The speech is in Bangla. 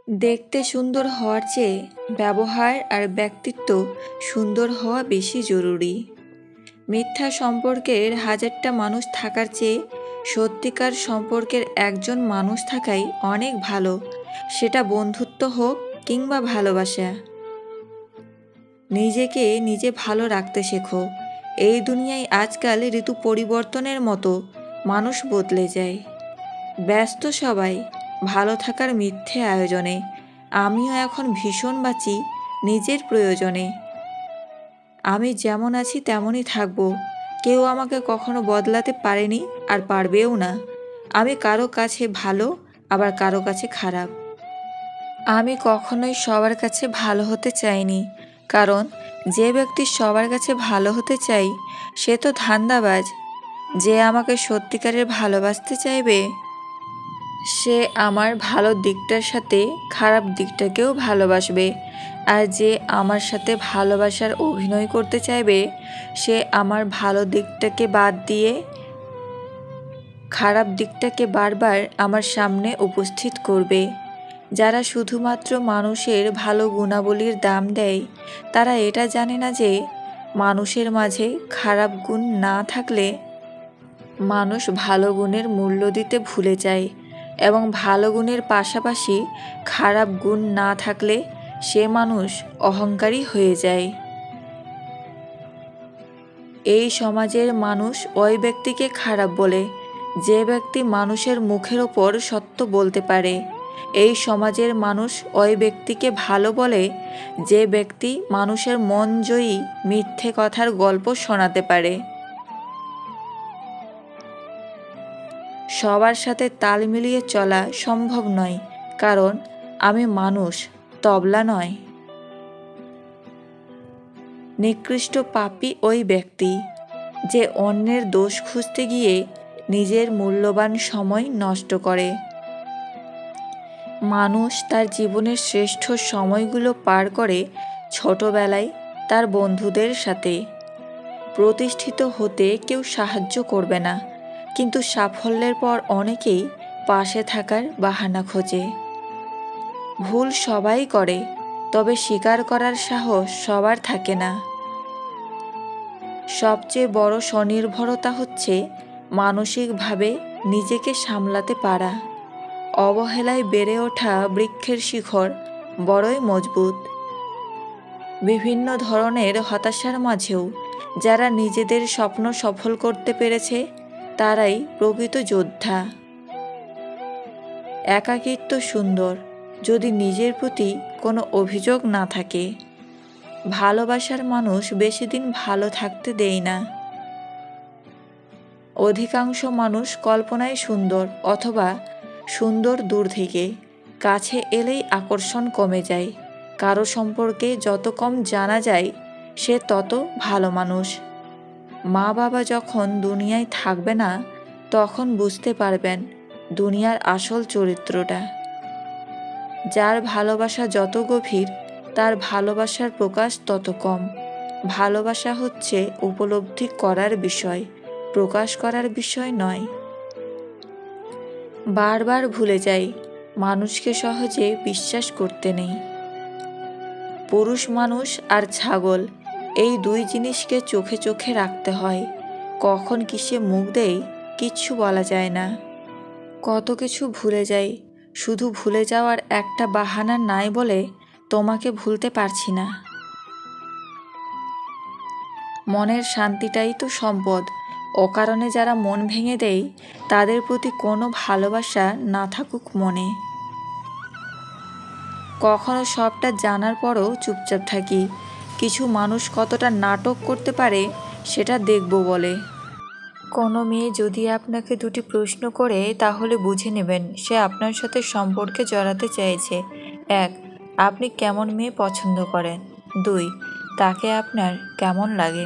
দেখতে সুন্দর হওয়ার চেয়ে ব্যবহার আর ব্যক্তিত্ব সুন্দর হওয়া বেশি জরুরি। মিথ্যা সম্পর্কের হাজারটা মানুষ থাকার চেয়ে সত্যিকার সম্পর্কের একজন মানুষ থাকাই অনেক ভালো, সেটা বন্ধুত্ব হোক কিংবা ভালোবাসা। নিজেকে নিজে ভালো রাখতে শেখো। এই দুনিয়ায় আজকাল ঋতু পরিবর্তনের মতো মানুষ বদলে যায়। ব্যস্ত সবাই ভালো থাকার মিথ্যে আয়োজনে। আমিও এখন ভীষণ বাঁচি নিজের প্রয়োজনে। আমি যেমন আছি তেমনই থাকবো। কেউ আমাকে কখনো বদলাতে পারেনি আর পারবেও না। আমি কারো কাছে ভালো, আবার কারো কাছে খারাপ। আমি কখনোই সবার কাছে ভালো হতে চাইনি, কারণ যে ব্যক্তি সবার কাছে ভালো হতে চাই সে তো ধান্দাবাজ। যে আমাকে সত্যিকারের ভালোবাসতে চাইবে সে আমার ভালো দিকটার সাথে খারাপ দিকটাকেও ভালোবাসবে, আর যে আমার সাথে ভালোবাসার অভিনয় করতে চাইবে সে আমার ভালো দিকটাকে বাদ দিয়ে খারাপ দিকটাকে বারবার আমার সামনে উপস্থিত করবে। যারা শুধুমাত্র মানুষের ভালো গুণাবলীর দাম দেয় তারা এটা জানে না যে মানুষের মাঝে খারাপ গুণ না থাকলে মানুষ ভালো গুণের মূল্য দিতে ভুলে যায়, এবং ভালো গুণের পাশাপাশি খারাপ গুণ না থাকলে সে মানুষ অহংকারী হয়ে যায়। এই সমাজের মানুষ ওই ব্যক্তিকে খারাপ বলে যে ব্যক্তি মানুষের মুখের ওপর সত্য বলতে পারে। এই সমাজের মানুষ ওই ব্যক্তিকে ভালো বলে যে ব্যক্তি মানুষের মন জয়ী মিথ্যে কথার গল্প শোনাতে পারে। সবার সাথে তাল মিলিয়ে চলা সম্ভব নয়, কারণ আমি মানুষ, তবলা নয়। নিকৃষ্ট পাপী ওই ব্যক্তি যে অন্যের দোষ খুঁজতে গিয়ে নিজের মূল্যবান সময় নষ্ট করে। মানুষ তার জীবনের শ্রেষ্ঠ সময়গুলো পার করে ছোটবেলায় তার বন্ধুদের সাথে। প্রতিষ্ঠিত হতে কেউ সাহায্য করবে না, কিন্তু সাফল্যের পর অনেকেই পাশে থাকার বাহানা খোঁজে। ভুল সবাই করে, তবে স্বীকার করার সাহস সবার থাকে না। সবচেয়ে বড় স্বনির্ভরতা হচ্ছে মানসিকভাবে নিজেকে সামলাতে পারা। অবহেলায় বেড়ে ওঠা বৃক্ষের শিখর বড়ই মজবুত। বিভিন্ন ধরনের হতাশার মাঝেও যারা নিজেদের স্বপ্ন সফল করতে পেরেছে তারাই প্রকৃত যোদ্ধা। একাকিত্ব সুন্দর যদি নিজের প্রতি কোনো অভিযোগ না থাকে। ভালোবাসার মানুষ বেশি দিন ভালো থাকতে দেয় না। অধিকাংশ মানুষ কল্পনায় সুন্দর, অথবা সুন্দর দূর থেকে। কাছে এলেই আকর্ষণ কমে যায়। কারো সম্পর্কে যত কম জানা যায় সে তত ভালো মানুষ। মা বাবা যখন দুনিয়ায় থাকবে না তখন বুঝতে পারবেন দুনিয়ার আসল চরিত্রটা। যার ভালোবাসা যত গভীর তার ভালোবাসার প্রকাশ তত কম। ভালোবাসা হচ্ছে উপলব্ধি করার বিষয়, প্রকাশ করার বিষয় নয়। বারবার ভুলে যাই মানুষকে সহজে বিশ্বাস করতে নেই। পুরুষ মানুষ আর ছাগল, এই দুই জিনিসকে চোখে চোখে রাখতে হয়। কখন কিসে মুখ দেয় কিচ্ছু বলা যায় না। কত কিছু ভুলে যাই, শুধু ভুলে যাওয়ার একটা বাহানা নাই বলে তোমাকে ভুলতে পারছি না। মনের শান্তিটাই তো সম্পদ। অকারণে যারা মন ভেঙে দেয় তাদের প্রতি কোনো ভালোবাসা না থাকুক মনে। কখনো সবটা জানার পরও চুপচাপ থাকি। কিছু মানুষ কতটা নাটক করতে পারে সেটা দেখব বলে। কোনো মেয়ে যদি আপনাকে দুটি প্রশ্ন করে তাহলে বুঝে নেবেন সে আপনার সাথে সম্পর্কে জড়াতে চাইছে। 1. আপনি কেমন মেয়ে পছন্দ করেন। 2. তাকে আপনার কেমন লাগে।